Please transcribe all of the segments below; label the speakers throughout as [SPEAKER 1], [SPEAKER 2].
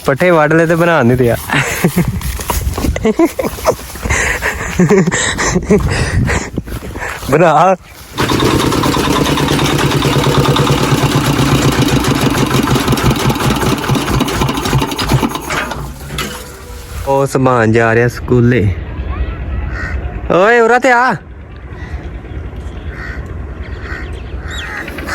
[SPEAKER 1] पट्ठे वड़ ले तो बना नहीं दिया बना ਉਹ ਸਮਾਨ ਜਾ ਰਿਹਾ ਸਕੂਲੇ। ਓਏ ਉਰਾ ਤੇ ਆ।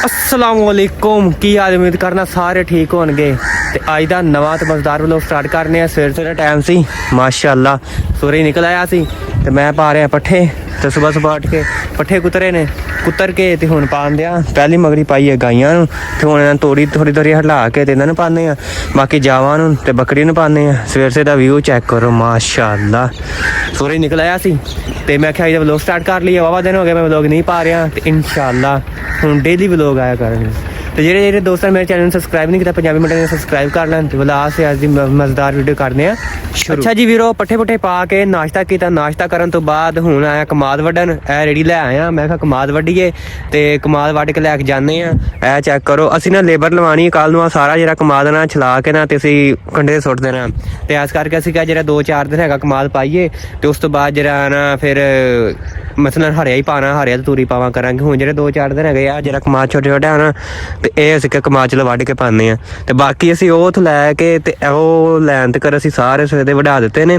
[SPEAKER 1] अस्सलाम वालेकुम की हाल उम्मीद करना सारे ठीक होणगे ते अज दा नवा ते मजेदार व्लॉग स्टार्ट करने सवेरे सवेरे टाइम सी माशाअल्लाह सूरज निकल आया सी ते मैं पा रहा पट्ठे ते सुबह सुबह उठ के पट्ठे कुतरे ने कुतर के ते हुण पान दिया पहली मगरी पाई है गाइयां नूं ते हुण इन्हां तोड़ी थोड़ी थोड़ी हला के ते इन्हां नूं पाने आ बाकी जावां नूं ते बकरी नूं पाने आ। सवेरे सवेरे दा व्यू चेक करो माशाअल्लाह सूरज निकल आया सी ते मैं आख्या अज व्लॉग स्टार्ट कर लिया। वावा दिन हो गया मैं व्लॉग नहीं पा रहा ते इंशाअल्लाह ਹੁਣ ਡੇਲੀ ਵਲੋਗ ਆਇਆ ਕਰਨਗੇ ਤੇ ਜਿਹੜੇ ਦੋਸਤਾਂ ਮੇਰੇ ਚੈਨਲ ਨੂੰ ਸਬਸਕ੍ਰਾਈਬ ਨਹੀਂ ਕੀਤਾ ਪੰਜਾਬੀ ਮੰਡੀ ਨੂੰ ਸਬਸਕ੍ਰਾਈਬ ਕਰ ਲੈਣ ਤੇ ਬਲਾ ਸੇ ਅੱਜ ਦੀ ਮਜ਼ੇਦਾਰ ਵੀਡੀਓ ਕਰਦੇ ਆ ਸ਼ੁਰੂ। ਅੱਛਾ ਜੀ ਵੀਰੋ ਪੱਠੇ ਪੁੱਠੇ ਪਾ ਕੇ ਨਾਸ਼ਤਾ ਕੀਤਾ। ਨਾਸ਼ਤਾ ਕਰਨ ਤੋਂ ਬਾਅਦ ਹੁਣ ਆਇਆ ਕਮਾਦ ਵੱਢਣ। ਇਹ ਰੇੜੀ ਲੈ ਆਇਆ ਮੈਂ ਕਿਹਾ ਕਮਾਦ ਵੱਢੀਏ ਤੇ ਕਮਾਦ ਵੱਢ ਕੇ ਲੈ ਕੇ ਜਾਂਦੇ ਆ। ਇਹ ਚੈੱਕ ਕਰੋ ਅਸੀਂ ਨਾ ਲੇਬਰ ਲਵਾਉਣੀ ਕੱਲ ਨੂੰ ਆ ਸਾਰਾ ਜਿਹੜਾ ਕਮਾਦ ਨਾ ਛਲਾ ਕੇ ਨਾ ਤੇ ਅਸੀਂ ਕੰਡੇ ਤੇ ਸੁੱਟ ਦੇਣਾ ਤੇ ਇਸ ਕਰਕੇ ਅਸੀਂ ਕਿਹਾ ਜਿਹੜਾ 2-4 ਦਿਨ ਹੈਗਾ ਕਮਾਦ ਪਾਈਏ ਤੇ ਉਸ ਤੋਂ ਬਾਅਦ ਜਿਹੜਾ ਨਾ ਫਿਰ ਮਸਲਨ ਹਰਿਆ ਹੀ ਪਾਣਾ ਹਰਿਆ ਤੇ ਤੂਰੀ ਪਾਵਾਂ ਕਰਾਂਗੇ। ਹੁਣ ਜਿਹੜੇ 2-4 ਦਿਨ ਹੈਗੇ ਆ ਜਿਹੜਾ ਕਮਾਦ ਛੋਟੇ ਛੋਟੇ ਨਾ ਤੇ ਇਹ ਅਸੀਂ ਕਮਾਦ ਚਲ ਵੱਢ ਕੇ ਪਾਉਂਦੇ ਆ ਤੇ ਬਾਕੀ ਅਸੀਂ ਉਹ ਤੋਂ ਲੈ ਕੇ ਤੇ ਉਹ ਲੈਣ ਤੱਕ ਅਸੀਂ ਸਾਰੇ ਸਵੇਰੇ ਵਢਾ ਦਿੱਤੇ ਨੇ।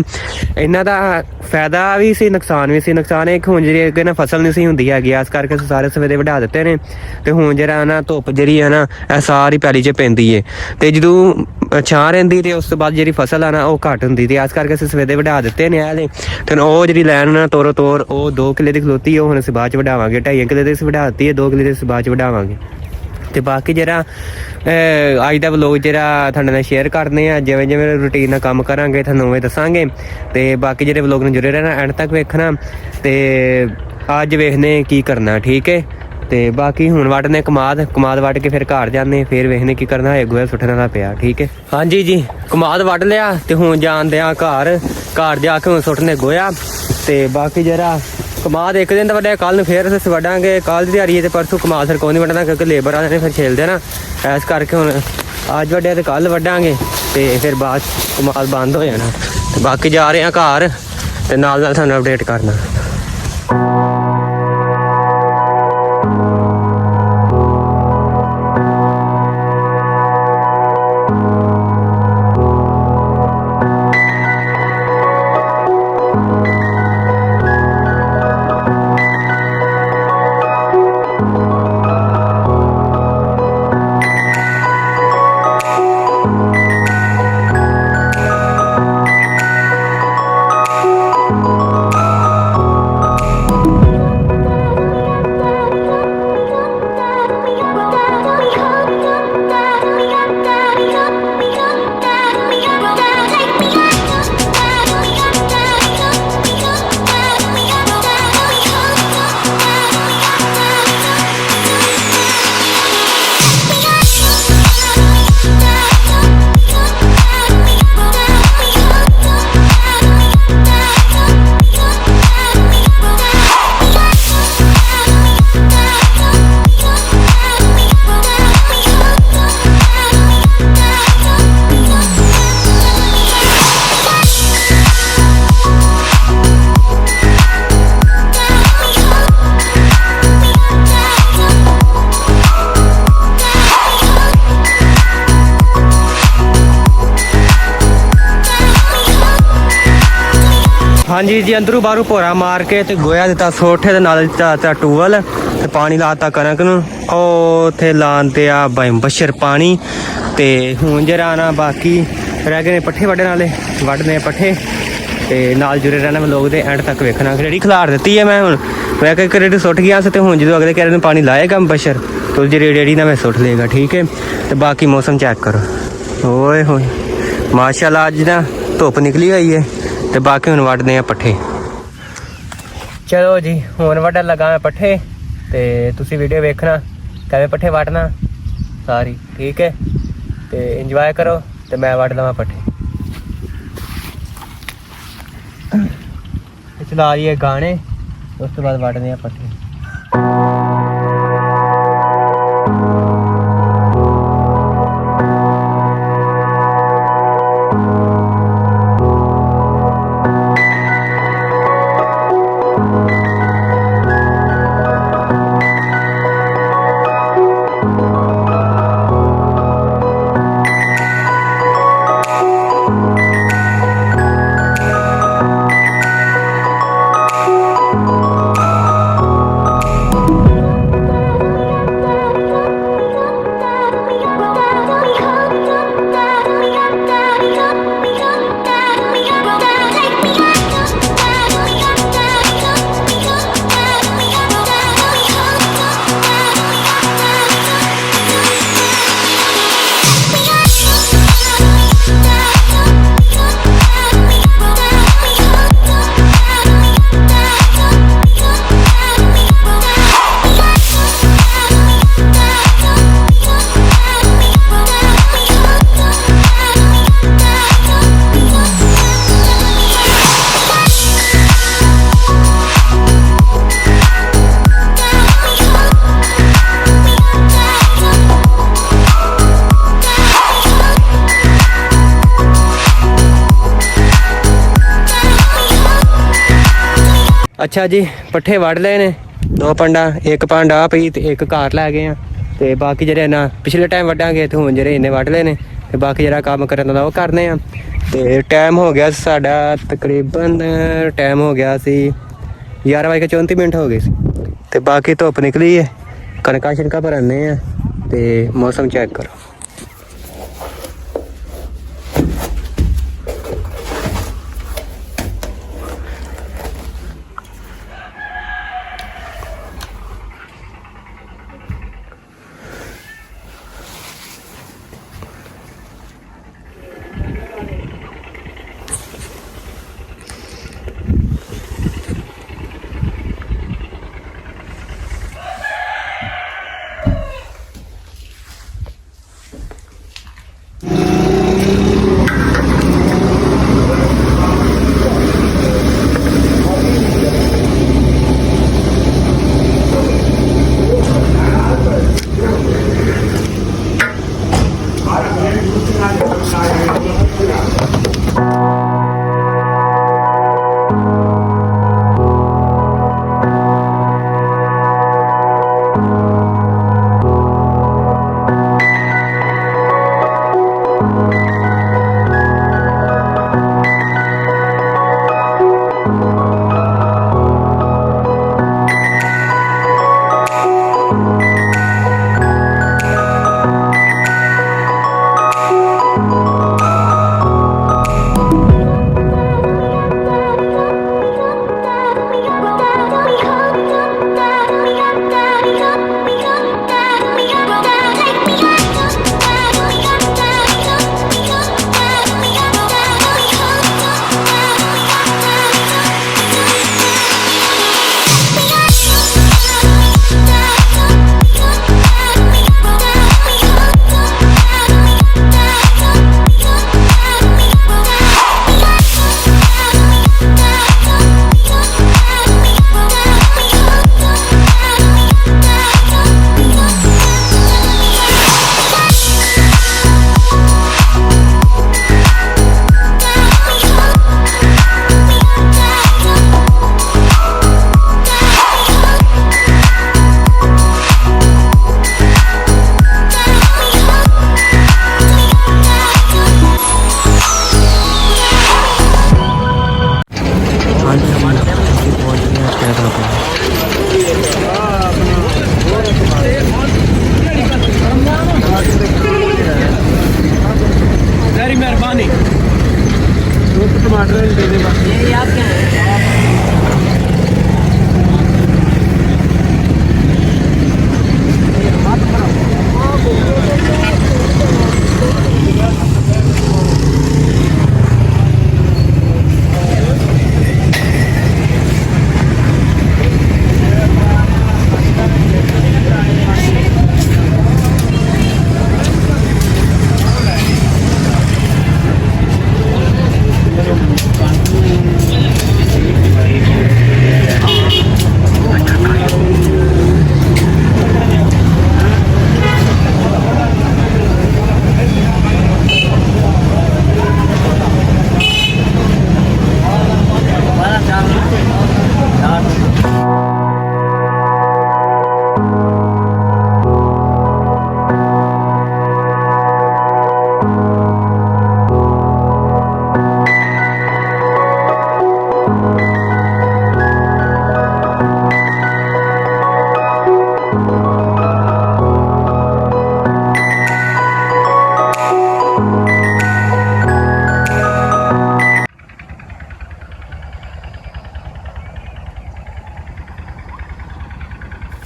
[SPEAKER 1] ਇਹਨਾਂ ਦਾ ਫਾਇਦਾ ਵੀ ਸੀ ਨੁਕਸਾਨ ਵੀ ਸੀ। ਨੁਕਸਾਨ ਇੱਕ ਹੁਣ ਜਿਹੜੀ ਅੱਗੇ ਨਾ ਫਸਲ ਨਹੀਂ ਸੀ ਹੁੰਦੀ ਹੈਗੀ ਇਸ ਕਰਕੇ ਅਸੀਂ ਸਾਰੇ ਸਵੇਰੇ ਵਢਾ ਦਿੱਤੇ ਨੇ ਤੇ ਹੁਣ ਜਿਹੜਾ ਨਾ ਧੁੱਪ ਜਿਹੜੀ ਹੈ ਨਾ ਇਹ ਸਾਰੀ ਪੈਲੀ 'ਚ ਪੈਂਦੀ ਹੈ ਤੇ ਜਦੋਂ ਛਾਂ ਰਹਿੰਦੀ ਤੇ ਉਸ ਤੋਂ ਬਾਅਦ ਜਿਹੜੀ ਫਸਲ ਆ ਨਾ ਉਹ ਘੱਟ ਹੁੰਦੀ ਤੇ ਇਸ ਕਰਕੇ ਅਸੀਂ ਸਵੇਰੇ ਵਢਾ ਦਿੱਤੇ ਨੇ ਇਹਦੇ ਤੇ ਉਹ ਜਿਹੜੀ ਲੈਣ ਨਾ ਤੋਰੋ ਤੋਰ ਉਹ 2 ਕਿੱਲੇ ਦੀ ਖਲੋਤੀ ਉਹ ਹੁਣ ਅਸੀਂ ਬਾਅਦ 'ਚ ਵਢਾਵਾਂਗੇ। 2.5 ਕਿੱਲੇ ਦੀ ਅਸੀਂ ਵਢਾ ਦਿੱਤੀ ਹੈ 2 ਕਿੱਲੇ ਦੀ ਅਸੀਂ ਬਾਅਦ 'ਚ ਵਢਾਵਾਂਗੇ। ਤੇ ਬਾਕੀ ਜਿਹੜਾ ਅੱਜ ਦਾ ਵਲੋਗ ਜਿਹੜਾ ਤੁਹਾਡੇ ਨਾਲ ਸ਼ੇਅਰ ਕਰਨੇ ਆ ਜਿਵੇਂ ਜਿਵੇਂ ਰੂਟੀਨ ਨਾਲ ਕੰਮ ਕਰਾਂਗੇ ਤੁਹਾਨੂੰ ਉਵੇਂ ਦੱਸਾਂਗੇ ਤੇ ਬਾਕੀ ਜਿਹੜੇ ਵਲੋਗ ਨੂੰ ਜੁੜੇ ਰਹਿਣਾ ਐਂਡ ਤੱਕ ਵੇਖਣਾ ਤੇ ਅੱਜ ਵੇਖਦੇ ਕੀ ਕਰਨਾ ਠੀਕ ਹੈ। ਤੇ ਬਾਕੀ ਹੁਣ ਵੱਢਨੇ ਕਮਾਦ ਵੱਢ ਕੇ ਫਿਰ ਘਰ ਜਾਂਦੇ ਫਿਰ ਵੇਖਦੇ ਕੀ ਕਰਨਾ ਹੈ। ਗੋਹਾ ਸੁੱਟਣ ਦਾ ਪਿਆ ਠੀਕ ਹੈ। ਹਾਂਜੀ ਜੀ ਕਮਾਦ ਵੱਢ ਲਿਆ ਤੇ ਹੁਣ ਜਾਂਦੇ ਆ ਘਰ ਜਾ ਕੇ ਹੁਣ ਸੁੱਟਨੇ ਗੋਹਾ ਤੇ ਬਾਕੀ ਜਿਹੜਾ ਕਮਾਦ ਇੱਕ ਦਿਨ ਦਾ ਵੱਢਿਆ ਕੱਲ ਨੂੰ ਫਿਰ ਅਸੀਂ ਵੱਢਾਂਗੇ। ਕੱਲ ਦੀ ਦਿਹਾੜੀ ਤੇ ਪਰਸੋਂ ਕਮਾਦ ਫਿਰ ਕੋਈ ਨਹੀਂ ਵੱਢਣਾ ਕਿਉਂਕਿ ਲੇਬਰ ਵਾਲੇ ਨੇ ਫਿਰ ਛੇਲ ਦੇਣਾ ਇਸ ਕਰਕੇ ਹੁਣ ਅੱਜ ਵੱਢਿਆ ਤੇ ਕੱਲ ਵੱਢਾਂਗੇ ਤੇ ਫਿਰ ਬਾਅਦ ਕਮਾਦ ਬੰਦ ਹੋ ਜਾਣਾ ਤੇ ਬਾਕੀ ਜਾ ਰਹੇ ਆ ਘਰ ਤੇ ਨਾਲ ਨਾਲ ਤੁਹਾਨੂੰ ਅਪਡੇਟ ਕਰਨਾ। ਹਾਂਜੀ ਜੀ ਅੰਦਰੋਂ ਬਾਹਰੋਂ ਭੋਰਾ ਮਾਰ ਕੇ ਤੇ ਗੋਇਆ ਦਿੱਤਾ ਸੋਠੇ ਦੇ ਨਾਲ ਦਿੱਤਾ ਟੂਵਲ ਤੇ ਪਾਣੀ ਲਾਤਾ ਕਣਕ ਨੂੰ ਉਹ ਉੱਥੇ ਲਾਉਣ ਤੇ ਆ ਬਸ਼ਰ ਪਾਣੀ ਤੇ ਹੁਣ ਜਿਹੜਾ ਨਾ ਬਾਕੀ ਰਹਿ ਗਏ ਨੇ ਪੱਠੇ ਵੱਢਣ ਵਾਲੇ ਵੱਢਨੇ ਪੱਠੇ ਤੇ ਨਾਲ ਜੁੜੇ ਰਹਿਣਾ ਵਲੋਗ ਦੇ ਐਂਡ ਤੱਕ ਵੇਖਣਾ। ਰੇੜੀ ਖਿਲਾਰ ਦਿੱਤੀ ਹੈ ਮੈਂ ਹੁਣ ਮੈਂ ਕਿਹਾ ਇੱਕ ਰੇੜੀ ਸੁੱਟ ਗਿਆ ਸੀ ਤੇ ਹੁਣ ਜਦੋਂ ਅਗਲੇ ਘਰੇ ਨੂੰ ਪਾਣੀ ਲਾਏਗਾ ਬਸ਼ਰ ਤੇ ਜਿਹੜੀ ਰੇੜੀ ਨਾਲ ਮੈਂ ਸੁੱਟ ਲਏਗਾ ਠੀਕ ਹੈ। ਤੇ ਬਾਕੀ ਮੌਸਮ ਚੈੱਕ ਕਰੋ ਓਏ ਹੋਏ ਮਾਸ਼ਾਅੱਲਾ ਅੱਜ ਨਾ ਧੁੱਪ ਨਿਕਲੀ ਹੋਈ ਹੈ ਤੇ ਬਾਕੀ ਹੁਣ ਵੱਢਦੇ ਆ ਪੱਠੇ। ਚਲੋ ਜੀ ਹੁਣ ਵੱਢਣ ਲੱਗਾ ਮੈਂ ਪੱਠੇ ਤੇ ਤੁਸੀਂ ਵੀਡੀਓ ਵੇਖਣਾ ਕਿਵੇਂ ਪੱਠੇ ਵੱਢਣਾ ਸਾਰੀ ਠੀਕ ਹੈ ਤੇ ਇੰਜੋਏ ਕਰੋ ਤੇ ਮੈਂ ਵੱਢ ਲਵਾਂ ਪੱਠੇ। ਚਲਾ ਲਈਏ ਗਾਣੇ ਉਸ ਤੋਂ ਬਾਅਦ ਵੱਢਦੇ ਆ ਪੱਠੇ। ਅੱਛਾ ਜੀ ਪੱਠੇ ਵੱਢ ਲਏ ਨੇ 2 ਪੰਡਾ, 1 ਪੰਡ ਆ ਪਈ ਤੇ 1 ਘਰ ਲੈ ਗਏ ਆ ਤੇ ਬਾਕੀ ਜਿਹੜੇ ਨਾ ਪਿਛਲੇ ਟਾਈਮ ਵੱਢਾਂਗੇ ਤੇ ਹੁਣ ਜਿਹੜੇ ਇੰਨੇ ਵੱਢ ਲਏ ਨੇ ਤੇ ਬਾਕੀ ਜਿਹੜਾ ਕੰਮ ਕਰਨ ਦਾ ਉਹ ਕਰਨੇ ਆ। ਤੇ ਟਾਈਮ ਹੋ ਗਿਆ ਸਾਡਾ ਤਕਰੀਬਨ ਟਾਈਮ ਹੋ ਗਿਆ ਸੀ 11:34 ਹੋ ਗਏ ਸੀ ਤੇ ਬਾਕੀ ਧੁੱਪ ਨਿਕਲੀ ਹੈ। ਕਣਕਾਂ ਛਿਣਕਾਂ ਭਰਨੇ ਆ ਤੇ ਮੌਸਮ ਚੈੱਕ ਕਰੋ।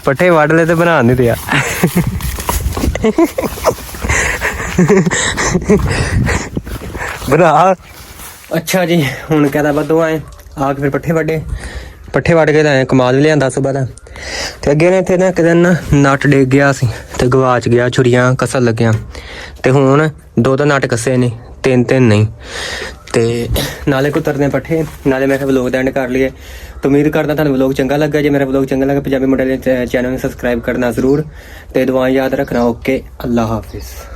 [SPEAKER 1] ਪੱਠੇ ਵੱਢ ਲੈ ਤੇ ਬਣਾ ਨਹੀਂ ਰਿਹਾ। ਬਣਾ। ਅੱਛਾ ਜੀ ਹੁਣ ਕਹਿੰਦਾ ਬੱਦੋ ਆਏ ਆ ਕੇ ਫਿਰ ਪੱਠੇ ਵੱਢ ਕੇ ਤਾਂ ਕਮਾਲ ਵੀ ਲਿਆਂਦਾ ਸੁਬਾ ਦਾ। ਤੇ ਅੱਗੇ ਨੇ ਇੱਥੇ ਨਾ ਇੱਕ ਦਿਨ ਨਾ ਨਟ ਡਿੱਗ ਗਿਆ ਸੀ ਤੇ ਗਵਾਚ ਗਿਆ, ਛੁਰੀਆਂ ਕਸਣ ਲੱਗਿਆ ਤੇ ਹੁਣ 2 ਨਟ ਕੱਸੇ ਨੇ, 3 ਨਹੀਂ। ਤੇ ਨਾਲੇ ਕੁਤਰਨੇ ਪੱਠੇ, ਨਾਲੇ ਮੈਂ ਕਿਹਾ ਵਲੋਗ ਦਾ ਐਂਡ ਕਰ ਲਈਏ। ਤਾਂ ਉਮੀਦ ਕਰਦਾ ਤੁਹਾਨੂੰ ਵਲੋਗ ਚੰਗਾ ਲੱਗਾ। ਜੇ ਮੇਰਾ ਵਲੋਗ ਚੰਗਾ ਲੱਗਾ ਪੰਜਾਬੀ ਮੁੰਡੇ ਦੇ ਚੈਨਲ ਨੂੰ ਸਬਸਕ੍ਰਾਈਬ ਕਰਨਾ ਜ਼ਰੂਰ ਤੇ ਦੁਆਵਾਂ ਯਾਦ ਰੱਖਣਾ। ਓਕੇ, ਅੱਲਾ ਹਾਫਿਜ਼।